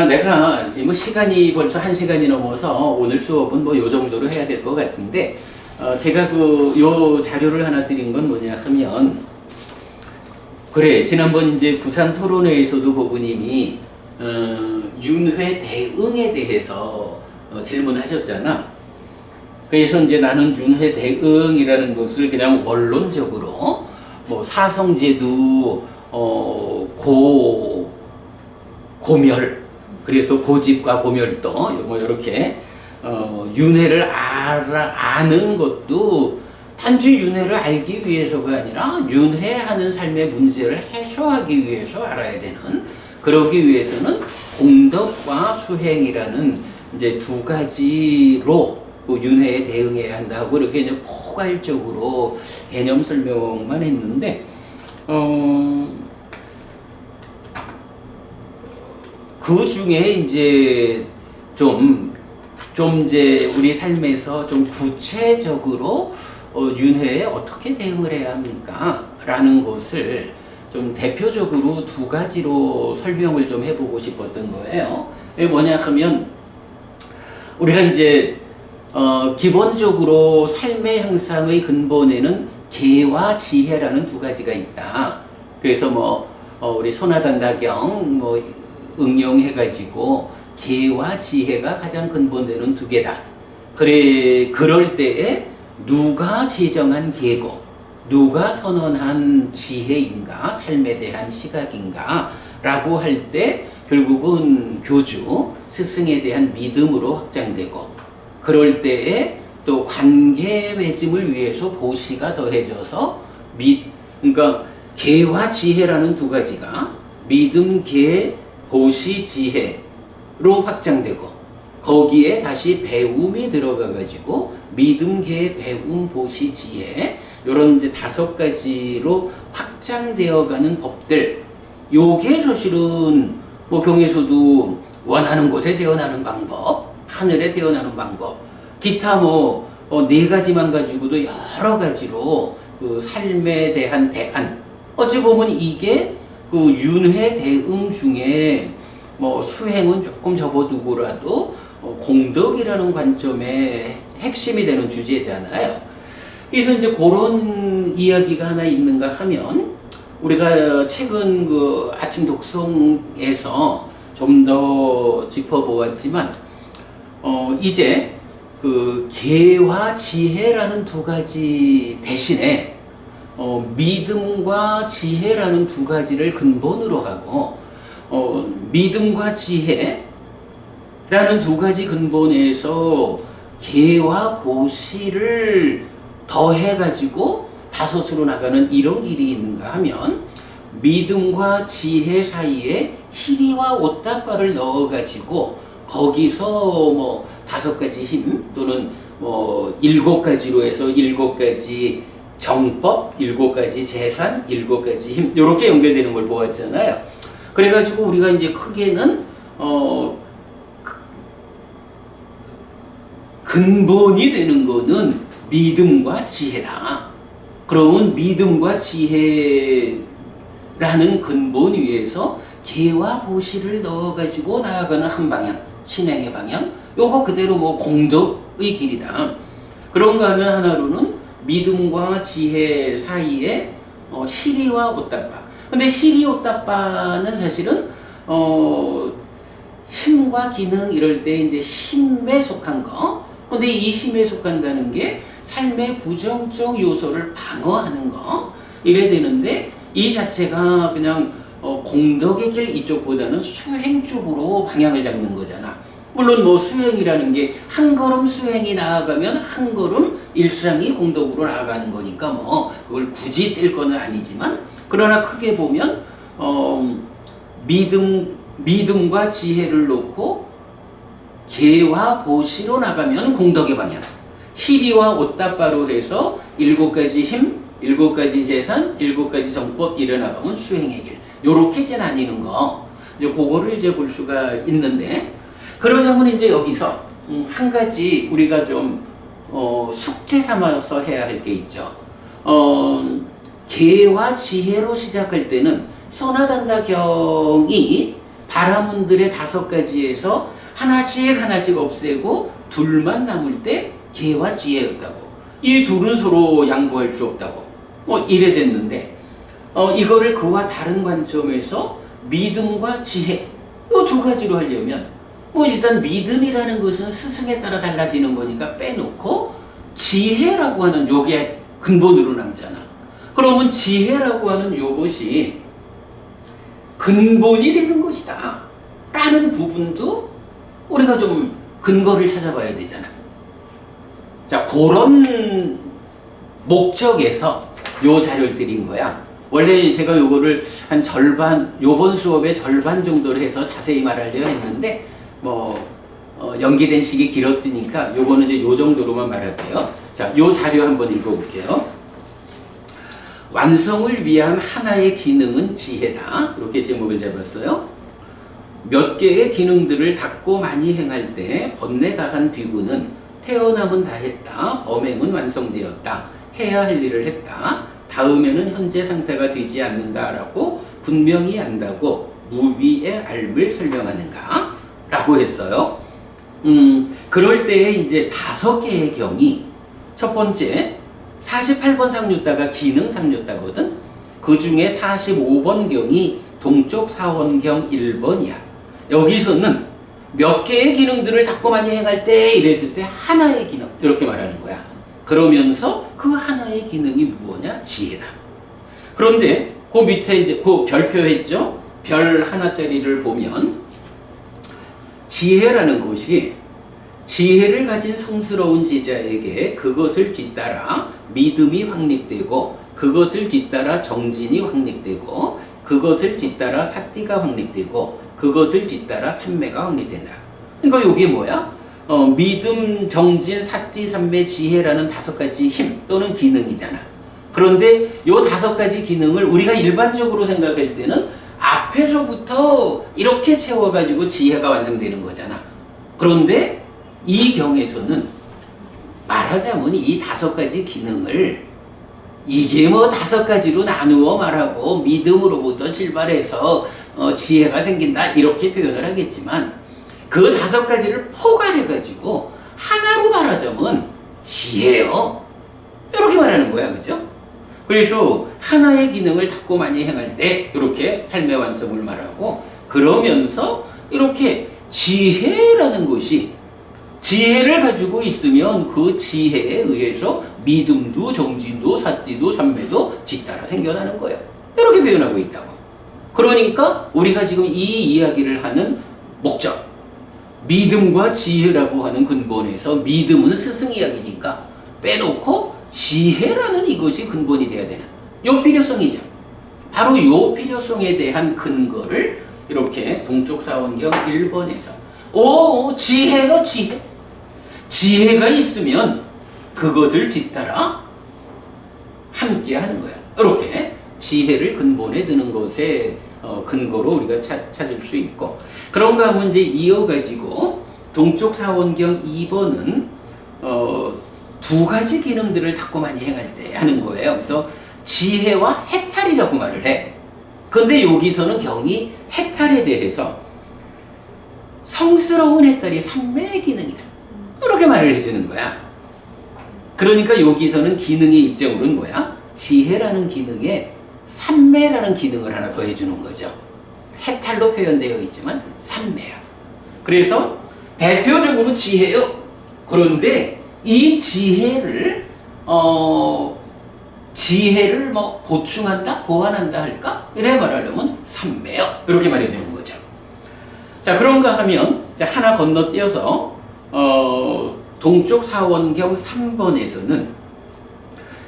내가 뭐 시간이 벌써 1시간이 넘어서 오늘 수업은 뭐 요 정도로 해야 될 것 같은데, 제가 요 자료를 하나 드린 건 뭐냐 하면, 그래, 지난번 이제 부산 토론회에서도 보부님이 윤회 대응에 대해서 질문하셨잖아. 그래서 이제 나는 윤회 대응이라는 것을 그냥 원론적으로 뭐 사성제도 고멸, 그래서 고집과 고멸도 뭐 이렇게 윤회를 아는 것도 단지 윤회를 알기 위해서가 아니라 윤회하는 삶의 문제를 해소하기 위해서 알아야 되는, 그러기 위해서는 공덕과 수행이라는 이제 두 가지로 윤회에 대응해야 한다고 이렇게 이제 포괄적으로 개념 설명만 했는데, 그 중에 이제 좀 이제 우리 삶에서 좀 구체적으로 윤회에 어떻게 대응을 해야 합니까? 라는 것을 좀 대표적으로 두 가지로 설명을 좀 해보고 싶었던 거예요. 이게 뭐냐 하면, 우리가 이제 기본적으로 삶의 향상의 근본에는 계와 지혜라는 두 가지가 있다. 그래서 뭐 우리 선화단다경 뭐 응용해가지고 계와 지혜가 가장 근본되는 두 개다. 그럴 때에 누가 제정한 계고 누가 선언한 지혜인가, 삶에 대한 시각인가 라고 할 때 결국은 교주, 스승에 대한 믿음으로 확장되고, 그럴 때에 또 관계 맺음을 위해서 보시가 더해져서 그러니까 계와 지혜라는 두 가지가 믿음, 계, 보시, 지혜로 확장되고, 거기에 다시 배움이 들어가 가지고 믿음, 계, 배움, 보시, 지혜, 이런 이제 5가지로 확장되어 가는 법들. 요게 사실은 뭐 경에서도 원하는 곳에 태어나는 방법, 하늘에 태어나는 방법, 기타 뭐 4가지만 가지고도 여러 가지로 그 삶에 대한 대안. 어찌 보면 이게 그 윤회 대응 중에 뭐 수행은 조금 접어두고라도 공덕이라는 관점의 핵심이 되는 주제잖아요. 그래서 이제 그런 이야기가 하나 있는가 하면, 우리가 최근 그 아침 독송에서 좀 더 짚어보았지만, 이제 그 계와 지혜라는 두 가지 대신에 믿음과 지혜라는 두 가지를 근본으로 하고, 믿음과 지혜라는 두 가지 근본에서 계와 보시를 더해가지고 5으로 나가는 이런 길이 있는가 하면, 믿음과 지혜 사이에 희리와 오따빠를 넣어가지고 거기서 뭐 5가지 힘, 또는 뭐 7가지로 해서 7가지 정법, 7가지 재산, 7가지 힘, 이렇게 연결되는 걸 보았잖아요. 그래가지고 우리가 이제 크게는 근본이 되는 거는 믿음과 지혜다. 그러면 믿음과 지혜라는 근본 위에서 계와 보시를 넣어가지고 나아가는 한 방향, 신행의 방향, 요거 그대로 뭐 공덕의 길이다. 그런가 하면 하나로는 믿음과 지혜 사이에 희리와 오따빠. 근데 희리 오따빠는 사실은 힘과 기능 이럴 때 이제 힘에 속한 거. 근데 이 힘에 속한다는 게 삶의 부정적 요소를 방어하는 거, 이래야 되는데, 이 자체가 그냥 공덕의 길 이쪽보다는 수행 쪽으로 방향을 잡는 거잖아. 물론 뭐 수행이라는 게 한 걸음 수행이 나아가면 한 걸음 일상이 공덕으로 나아가는 거니까 뭐 그걸 굳이 뗄 건 아니지만, 그러나 크게 보면 믿음과 지혜를 놓고 계와 보시로 나가면 공덕의 방향, 희리와 오따빠로 해서 7가지 힘, 7가지 재산, 7가지 정법 일어나가면 수행의 길, 요렇게 이제 나뉘는 거, 이제 그거를 이제 볼 수가 있는데, 그러자면 이제 여기서 한 가지 우리가 좀 숙제 삼아서 해야 할 게 있죠. 계와 지혜로 시작할 때는 선화단다경이 바라문들의 5가지에서 하나씩 없애고 둘만 남을 때 계와 지혜였다고. 이 둘은 서로 양보할 수 없다고. 이래 됐는데, 이거를 그와 다른 관점에서 믿음과 지혜, 이 2가지로 하려면, 일단 믿음이라는 것은 스승에 따라 달라지는 거니까 빼놓고, 지혜라고 하는 요게 근본으로 남잖아. 그러면 지혜라고 하는 요것이 근본이 되는 것이다 라는 부분도 우리가 좀 근거를 찾아봐야 되잖아. 자, 그런 목적에서 요 자료를 드린 거야. 원래 제가 요거를 한 절반, 요번 수업의 절반 정도로 해서 자세히 말하려고 했는데 연기된 시기 길었으니까 요거는 이제 요 정도로만 말할게요. 자, 요 자료 한번 읽어볼게요. 완성을 위한 하나의 기능은 지혜다. 이렇게 제목을 잡았어요. 몇 개의 기능들을 닦고 많이 행할 때 번뇌다한 비구는 태어남은 다 했다. 범행은 완성되었다. 해야 할 일을 했다. 다음에는 현재 상태가 되지 않는다라고 분명히 안다고 무비의 알을 설명하는가? 라고 했어요. 그럴 때에 이제 5개의 경이 첫 번째 48번 상류다가 기능 상류다거든. 그 중에 45번 경이 동쪽 사원경 1번이야. 여기서는 몇 개의 기능들을 닦고 많이 행할 때 이랬을 때 하나의 기능 이렇게 말하는 거야. 그러면서 그 하나의 기능이 무엇이냐? 지혜다. 그런데 그 밑에 이제 그 별표 했죠? 별 하나짜리를 보면 지혜라는 것이 지혜를 가진 성스러운 제자에게 그것을 뒤따라 믿음이 확립되고 그것을 뒤따라 정진이 확립되고 그것을 뒤따라 사띠가 확립되고 그것을 뒤따라 삼매가 확립된다. 그러니까 이게 뭐야? 믿음, 정진, 사띠, 삼매, 지혜라는 5가지 힘 또는 기능이잖아. 그런데 이 5가지 기능을 우리가 일반적으로 생각할 때는 앞에서부터 이렇게 채워가지고 지혜가 완성되는 거잖아. 그런데 이 경에서는 말하자면 이 5가지 기능을 이게 5가지로 나누어 말하고 믿음으로부터 출발해서 지혜가 생긴다 이렇게 표현을 하겠지만 그 5가지를 포괄해가지고 하나로 말하자면 지혜요 이렇게 말하는 거야. 그죠? 그래서 하나의 기능을 닦고 많이 행할 때 이렇게 삶의 완성을 말하고 그러면서 이렇게 지혜라는 것이 지혜를 가지고 있으면 그 지혜에 의해서 믿음도 정진도 사띠도 삼매도 뒤따라 생겨나는 거예요. 이렇게 표현하고 있다고. 그러니까 우리가 지금 이 이야기를 하는 목적 믿음과 지혜라고 하는 근본에서 믿음은 스승 이야기니까 빼놓고 지혜라는 이것이 근본이 돼야 되는 요 필요성이죠. 바로 요 필요성에 대한 근거를 이렇게 동쪽 사원경 1번에서 지혜요 지혜. 지혜가 있으면 그것을 뒤따라 함께 하는 거야. 이렇게 지혜를 근본에 두는 것에 근거로 우리가 찾을 수 있고 그런가 하면 이제 이어가지고 동쪽 사원경 2번은 2가지 기능들을 닦고 많이 행할 때 하는 거예요. 그래서 지혜와 해탈이라고 말을 해. 근데 여기서는 경이 해탈에 대해서 성스러운 해탈이 삼매의 기능이다. 이렇게 말을 해주는 거야. 그러니까 여기서는 기능의 입장으로는 뭐야? 지혜라는 기능에 삼매라는 기능을 하나 더 해주는 거죠. 해탈로 표현되어 있지만 삼매야. 그래서 대표적으로 지혜요. 그런데 이 지혜를 보충한다, 보완한다 할까? 이래 말하려면 삼매요. 이렇게 말해주는 거죠. 자, 그런가 하면 하나 건너뛰어서 동쪽 사원경 3번에서는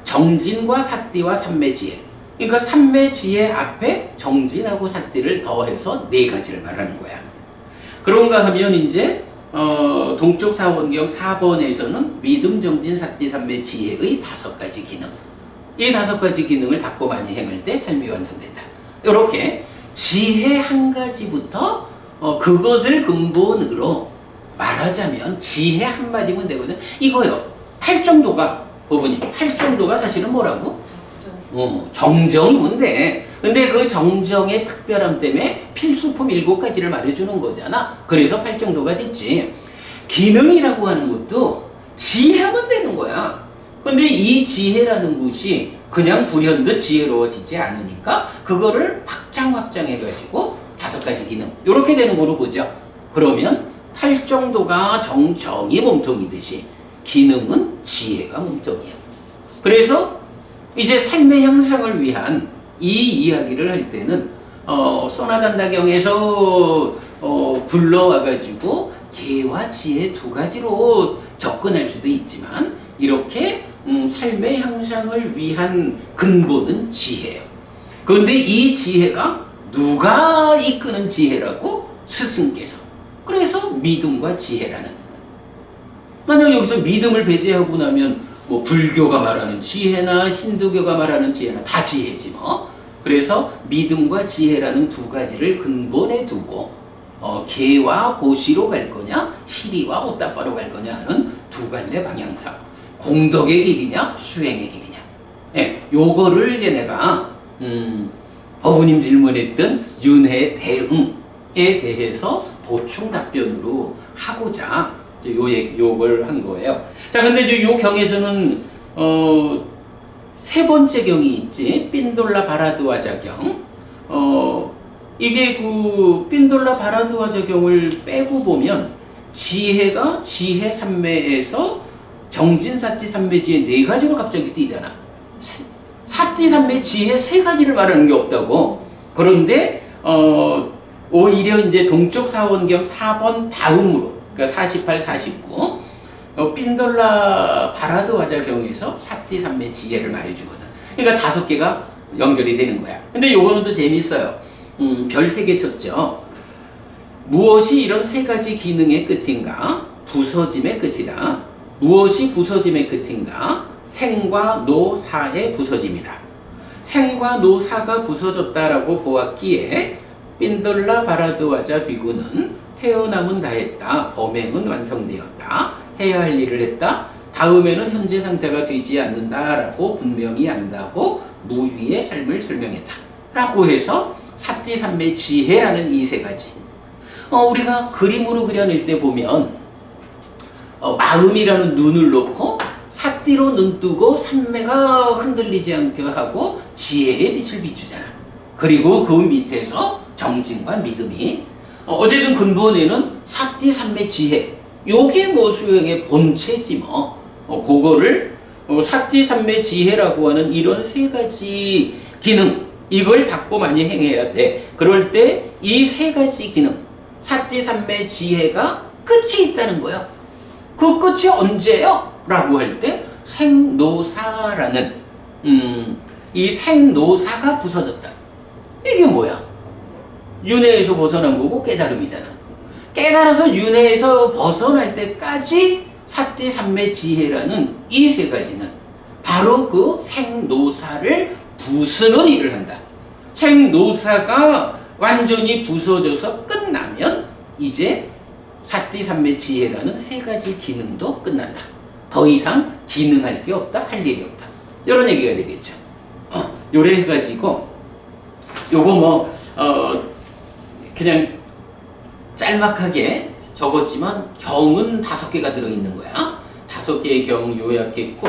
정진과 사띠와 삼매지혜, 그러니까 삼매지혜 앞에 정진하고 사띠를 더해서 4가지를 말하는 거야. 그런가 하면 이제 동쪽 사원경 4번에서는 믿음, 정진, 사띠, 삼매, 지혜의 5가지 기능, 이 5가지 기능을 닦고 많이 행할 때 삶이 완성된다. 이렇게 지혜 한 가지부터 그것을 근본으로 말하자면 지혜 한마디면 되거든. 이거요. 8정도가 부분이 8정도가 사실은 뭐라고? 정정이면 돼. 근데 그 정정의 특별함 때문에 필수품 7가지를 말해주는 거잖아. 그래서 팔정도가 됐지. 기능이라고 하는 것도 지혜하면 되는 거야. 근데 이 지혜라는 것이 그냥 불현듯 지혜로워지지 않으니까 그거를 확장해가지고 5가지 기능 이렇게 되는 거로 보죠. 그러면 팔정도가 정정이 몸통이듯이 기능은 지혜가 몸통이야. 그래서 이제 삶의 향상을 위한 이 이야기를 할 때는 소나단다경에서 불러와가지고 계와 지혜 2가지로 접근할 수도 있지만 이렇게 삶의 향상을 위한 근본은 지혜예요. 그런데 이 지혜가 누가 이끄는 지혜라고? 스승께서. 그래서 믿음과 지혜라는. 만약 여기서 믿음을 배제하고 나면 뭐 불교가 말하는 지혜나 힌두교가 말하는 지혜나 다 지혜지 뭐. 그래서 믿음과 지혜라는 2가지를 근본에 두고 계와 보시로 갈 거냐 시리와 오따빠로 갈 거냐 하는 2갈래 방향성. 공덕의 길이냐 수행의 길이냐. 네, 요거를 이제 내가 어부님 질문했던 윤회의 대응에 대해서 보충 답변으로 하고자 요걸 한 거예요. 자, 근데 이제 요 경에서는 3번째 경이 있지. 핀돌라 바라드와자 경. 이게 그 핀돌라 바라드와자 경을 빼고 보면 지혜가 지혜 삼매에서 정진사띠 삼매지혜 4가지로 갑자기 뛰잖아. 사띠 삼매 지혜 3가지를 말하는 게 없다고. 그런데 오히려 이제 동쪽 사원경 4번 다음으로, 그러니까 48, 49 핀돌라 바라드와자 경에서 사띠 삼매 지혜를 말해주거든. 그러니까 5개가 연결이 되는 거야. 근데 요거는 또 재밌어요. 별 3개 쳤죠. 무엇이 이런 3가지 기능의 끝인가? 부서짐의 끝이다. 무엇이 부서짐의 끝인가? 생과 노사의 부서짐이다. 생과 노사가 부서졌다라고 보았기에 핀돌라 바라드와자 비구는 태어남은 다했다. 범행은 완성되었다. 해야 할 일을 했다. 다음에는 현재 상태가 되지 않는다라고 분명히 안다고 무위의 삶을 설명했다. 라고 해서 사띠삼매 지혜라는 이 3가지. 우리가 그림으로 그려낼 때 보면 마음이라는 눈을 놓고 사띠로 눈 뜨고 삼매가 흔들리지 않게 하고 지혜의 빛을 비추잖아. 그리고 그 밑에서 정진과 믿음이 어쨌든 근본에는 사띠 삼매 지혜 요게 뭐 수행의 본체지 뭐. 그거를 사띠 삼매 지혜라고 하는 이런 3가지 기능 이걸 닫고 많이 행해야 돼. 그럴 때 이 3가지 기능 사띠 삼매 지혜가 끝이 있다는 거야. 그 끝이 언제요? 라고 할 때 생노사라는 이 생노사가 부서졌다. 이게 뭐야? 윤회에서 벗어난 거고 깨달음이잖아. 깨달아서 윤회에서 벗어날 때까지 사띠 삼매 지혜라는 이 3가지는 바로 그 생노사를 부수는 일을 한다. 생노사가 완전히 부서져서 끝나면 이제 사띠 삼매 지혜라는 3가지 기능도 끝난다. 더 이상 기능할 게 없다, 할 일이 없다. 이런 얘기가 되겠죠. 요래 해가지고 요거 그냥 짤막하게 적었지만 경은 5개가 들어있는 거야. 5개의 경 요약했고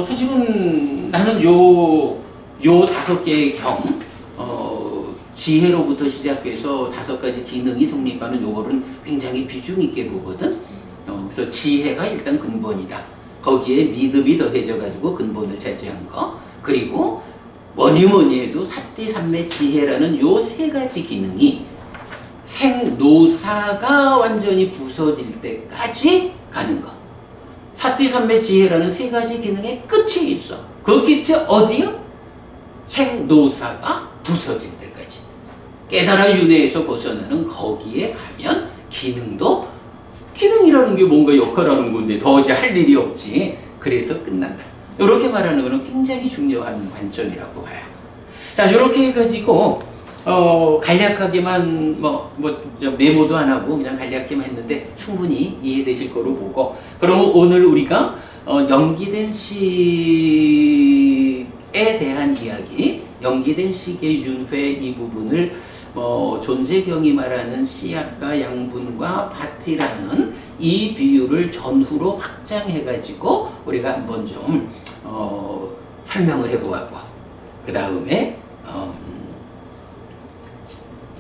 사실은 나는 요 5개의 경 지혜로부터 시작해서 5가지 기능이 성립하는 요거는 굉장히 비중 있게 보거든. 그래서 지혜가 일단 근본이다. 거기에 믿음이 더해져가지고 근본을 차지한 거. 그리고 뭐니 해도 사띠 삼매 지혜라는 요 3가지 기능이 생노사가 완전히 부서질 때까지 가는 거. 사띠 삼매 지혜라는 3가지 기능의 끝이 있어. 그 끝이 어디요? 생노사가 부서질 때까지. 깨달아 윤회에서 벗어나는 거기에 가면 기능이라는 게 뭔가 역할하는 건데 더 이제 할 일이 없지. 그래서 끝난다. 이렇게 말하는 것은 굉장히 중요한 관점이라고 봐요. 자, 이렇게 해가지고 간략하게만 메모도 안 하고 그냥 간략히만 했는데 충분히 이해되실 거로 보고, 그러면 오늘 우리가 연기된 시 대한 이야기, 연기된 시계 윤회 이 부분을 존재경이 말하는 씨앗과 양분과 밭이라는 이 비유를 전후로 확장해가지고 우리가 한번 좀 설명을 해보았고, 그 다음에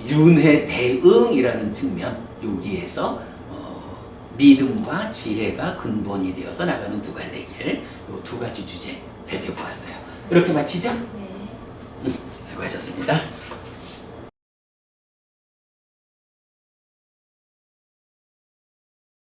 윤회 대응이라는 측면, 여기에서 믿음과 지혜가 근본이 되어서 나가는 두 갈래 길, 이 두 가지 주제 살펴보았어요. 이렇게 마치죠? 네. 수고하셨습니다.